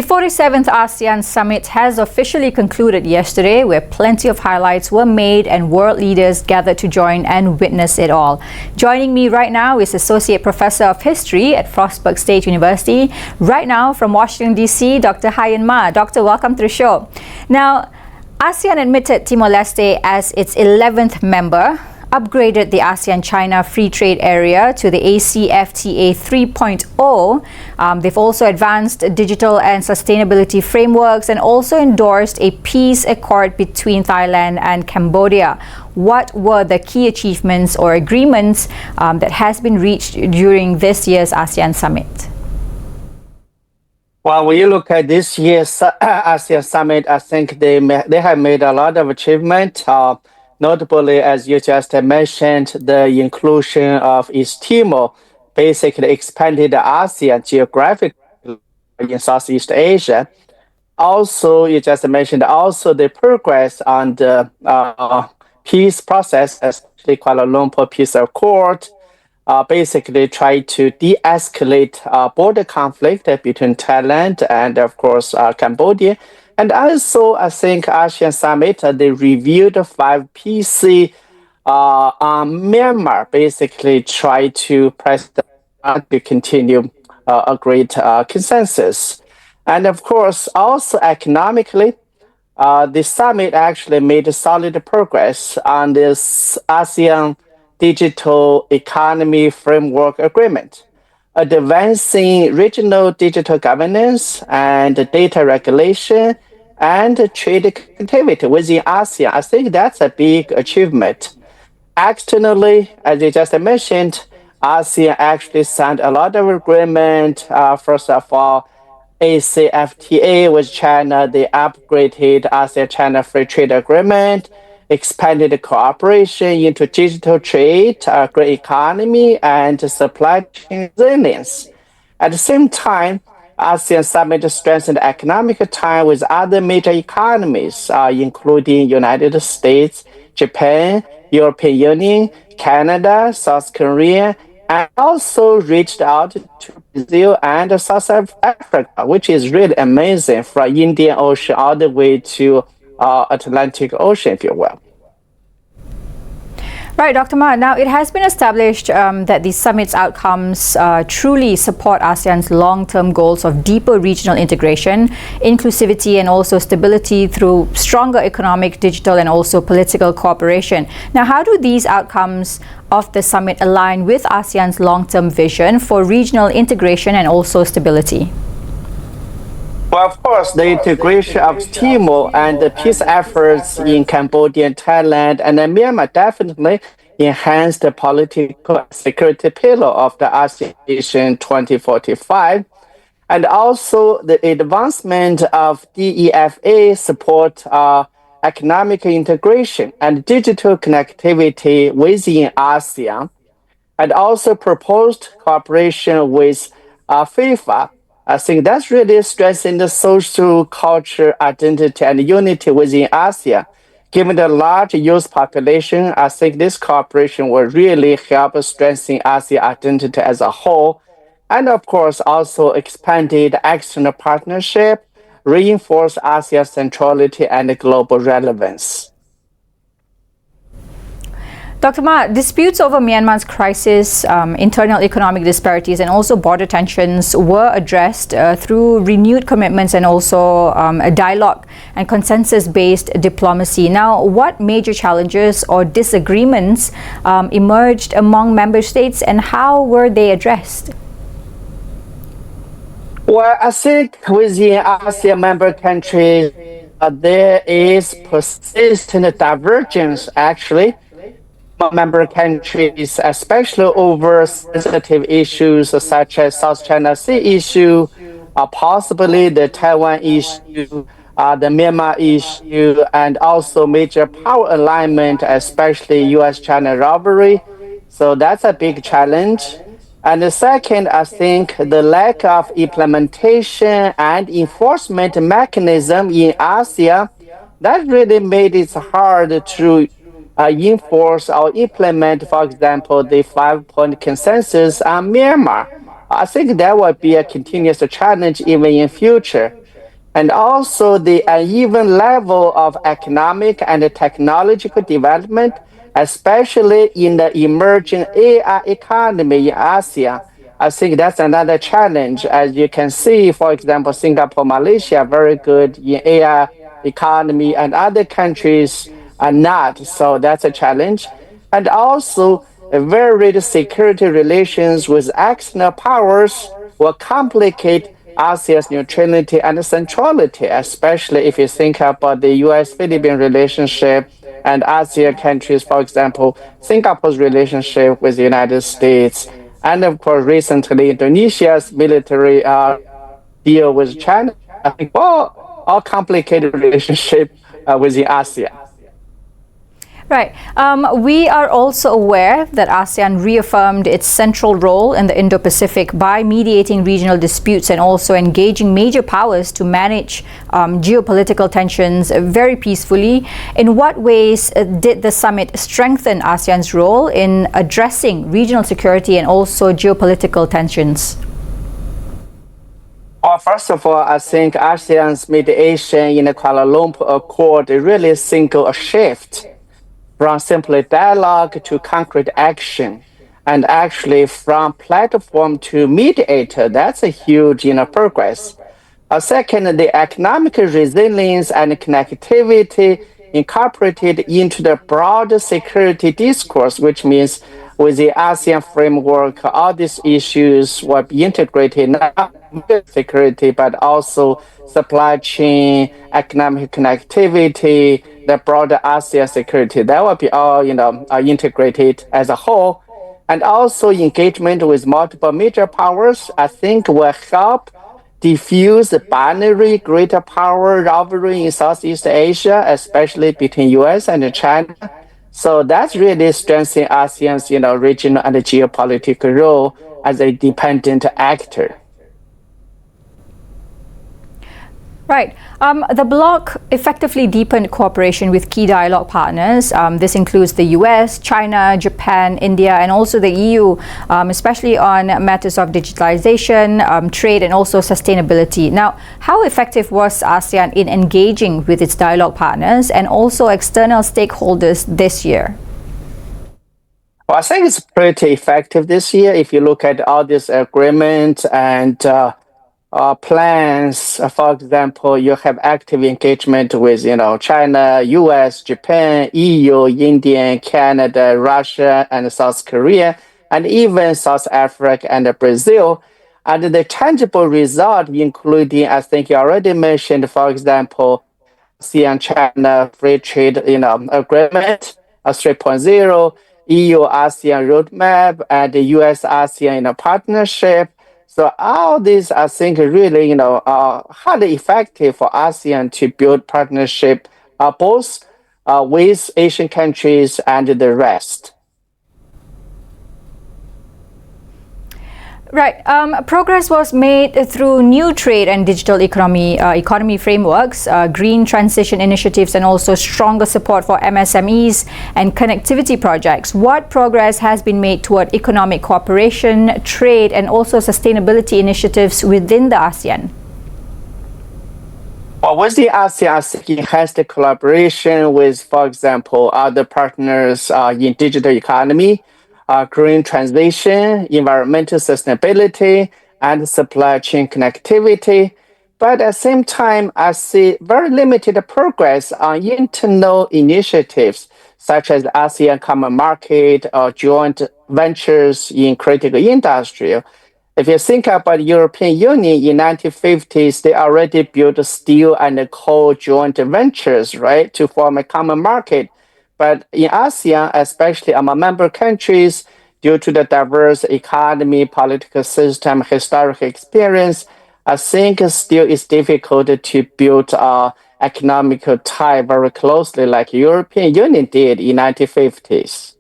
The 47th ASEAN Summit has officially concluded yesterday, where plenty of highlights were made and world leaders gathered to join and witness it all. Joining me right now is Associate Professor of History at Frostburg State University. Right now from Washington, D.C., Dr. HAIYUN. Doctor, welcome to the show. Now, ASEAN admitted Timor-Leste as its 11th member, upgraded the ASEAN-China Free Trade Area to the ACFTA 3.0. They've also advanced digital and sustainability frameworks and also endorsed a peace accord between Thailand and Cambodia. What were the key achievements or agreements that has been reached during this year's ASEAN Summit? Well, when you look at this year's ASEAN Summit, I think they have made a lot of achievement. Notably, as you just mentioned, the inclusion of East Timor basically expanded the ASEAN geographically in Southeast Asia. Also, you just mentioned also the progress on the peace process, especially Kuala Lumpur Peace Accord, basically try to de-escalate border conflict between Thailand and, of course, Cambodia. And also, I think ASEAN Summit, they reviewed 5 PC Myanmar, basically try to press to continue a great consensus. And of course, also economically, the summit actually made solid progress on this ASEAN Digital Economy Framework Agreement, advancing regional digital governance and data regulation and trade connectivity within ASEAN. I think that's a big achievement. Externally, as you just mentioned, ASEAN actually signed a lot of agreement. First of all, ACFTA with China, they upgraded ASEAN-China Free Trade Agreement, expanded cooperation into digital trade, green economy, and supply chain resilience. At the same time, ASEAN Summit strengthened economic ties with other major economies, including United States, Japan, European Union, Canada, South Korea, and also reached out to Brazil and South Africa, which is really amazing, from Indian Ocean all the way to Atlantic Ocean, if you will. Right, Dr. Ma. Now, it has been established that the summit's outcomes truly support ASEAN's long-term goals of deeper regional integration, inclusivity, and also stability through stronger economic, digital, and also political cooperation. Now, how do these outcomes of the summit align with ASEAN's long-term vision for regional integration and also stability? Well, of course, the integration of Timor and the peace efforts in Cambodia, Thailand, and Myanmar definitely enhanced the political and security pillar of the ASEAN 2045. And also the advancement of DEFA support economic integration and digital connectivity within ASEAN, and also proposed cooperation with FIFA. I think that's really stressing the social, culture, identity, and unity within ASEAN. Given the large youth population, I think this cooperation will really help strengthen ASEAN identity as a whole. And of course, also expanded external partnership, reinforce ASEAN centrality and global relevance. Dr. Ma, disputes over Myanmar's crisis, internal economic disparities, and also border tensions were addressed through renewed commitments and also a dialogue and consensus-based diplomacy. Now, what major challenges or disagreements emerged among member states, and how were they addressed? Well, I think within ASEAN member countries, there is persistent divergence, actually, member countries, especially over sensitive issues such as South China Sea issue, possibly the Taiwan issue, the Myanmar issue, and also major power alignment, especially U.S.-China rivalry. So that's a big challenge. And the second, I think the lack of implementation and enforcement mechanism in ASEAN, that really made it hard to enforce or implement, for example, the 5-point consensus on Myanmar. I think that will be a continuous challenge even in future. and also the uneven level of economic and technological development, especially in the emerging AI economy in Asia. I think that's another challenge. As you can see, for example, Singapore, Malaysia are very good in AI economy, and other countries are not. So that's a challenge. And also, varied security relations with external powers will complicate ASEAN's neutrality and centrality, especially if you think about the US-Philippine relationship and ASEAN countries, for example, Singapore's relationship with the United States, and of course, recently Indonesia's military deal with China. I think all complicated relationship within ASEAN. Right. We are also aware that ASEAN reaffirmed its central role in the Indo-Pacific by mediating regional disputes and also engaging major powers to manage geopolitical tensions very peacefully. In what ways did the summit strengthen ASEAN's role in addressing regional security and also geopolitical tensions? Well, first of all, I think ASEAN's mediation in the Kuala Lumpur Accord really signaled a shift from simply dialogue to concrete action, and actually from platform to mediator. That's a huge progress. Second, the economic resilience and connectivity incorporated into the broader security discourse, which means with the ASEAN framework, all these issues will be integrated, not security, but also supply chain, economic connectivity, the broader ASEAN security. That will be all, integrated as a whole. And also engagement with multiple major powers, I think will help diffuse the binary greater power rivalry in Southeast Asia, especially between US and China. So that's really strengthening ASEAN's, regional and geopolitical role as a dependent actor. Right. The bloc effectively deepened cooperation with key dialogue partners. This includes the US, China, Japan, India, and also the EU, especially on matters of digitalization, trade, and also sustainability. Now, how effective was ASEAN in engaging with its dialogue partners and also external stakeholders this year? Well, I think it's pretty effective this year. If you look at all these agreements and plans, for example, you have active engagement with, China, US, Japan, EU, India, Canada, Russia, and South Korea, and even South Africa and Brazil. And the tangible result, including, I think you already mentioned, for example, ASEAN-China Free Trade, Agreement 3.0, EU-ASEAN Roadmap, and the US-ASEAN, partnership. So all these, I think, really, are highly effective for ASEAN to build partnership, both with Asian countries and the rest. Right. Progress was made through new trade and digital economy frameworks, green transition initiatives, and also stronger support for MSMEs and connectivity projects. What progress has been made toward economic cooperation, trade, and also sustainability initiatives within the ASEAN? Well, with the ASEAN, I think it has the collaboration with, for example, other partners in digital economy, green transition, environmental sustainability, and supply chain connectivity. But at the same time, I see very limited progress on internal initiatives such as ASEAN Common Market or joint ventures in critical industry. If you think about the European Union in 1950s, they already built steel and coal joint ventures, right, to form a common market. But in ASEAN, especially among member countries, due to the diverse economy, political system, historical experience, I think still it's difficult to build economical tie very closely like European Union did in 1950s.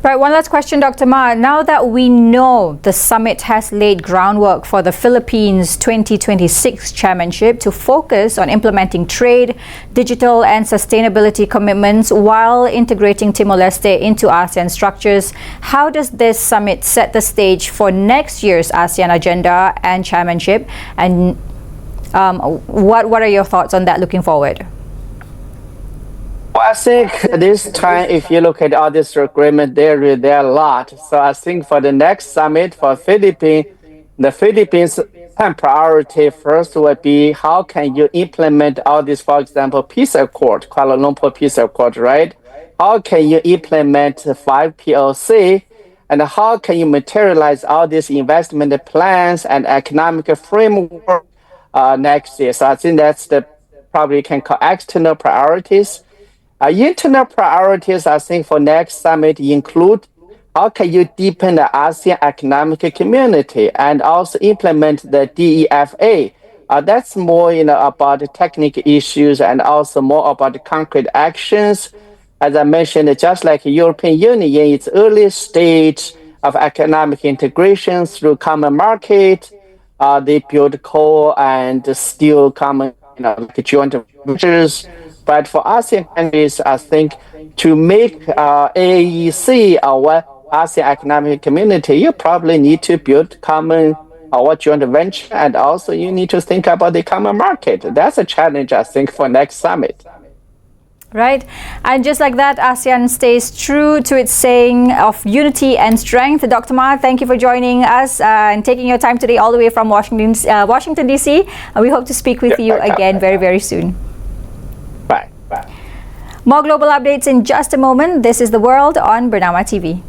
Right, one last question, Dr. Ma. Now that we know the summit has laid groundwork for the Philippines 2026 chairmanship to focus on implementing trade, digital and sustainability commitments while integrating Timor-Leste into ASEAN structures, how does this summit set the stage for next year's ASEAN agenda and chairmanship? And What are your thoughts on that looking forward? Well, I think this time, if you look at all this agreement, there are a lot. So I think for the next summit for Philippines, the Philippines priority first would be how can you implement all this, for example, peace accord, Kuala Lumpur peace accord, right? How can you implement the 5 PLC? And how can you materialize all these investment plans and economic framework next year? So I think that's the probably can call external priorities. Internal priorities, I think, for next summit include how can you deepen the ASEAN economic community and also implement the DEFA. That's more, about the technical issues and also more about the concrete actions. As I mentioned, just like European Union in its early stage of economic integration through common market, they build coal and steel common, like joint ventures. But for ASEAN countries, I think to make AEC our ASEAN economic community, you probably need to build common our joint venture, and also you need to think about the common market. That's a challenge, I think, for next summit. Right. And just like that, ASEAN stays true to its saying of unity and strength. Dr. Ma, thank you for joining us and taking your time today all the way from Washington, D.C. We hope to speak with you again very, very soon. Bye. More global updates in just a moment. This is The World on Bernama TV.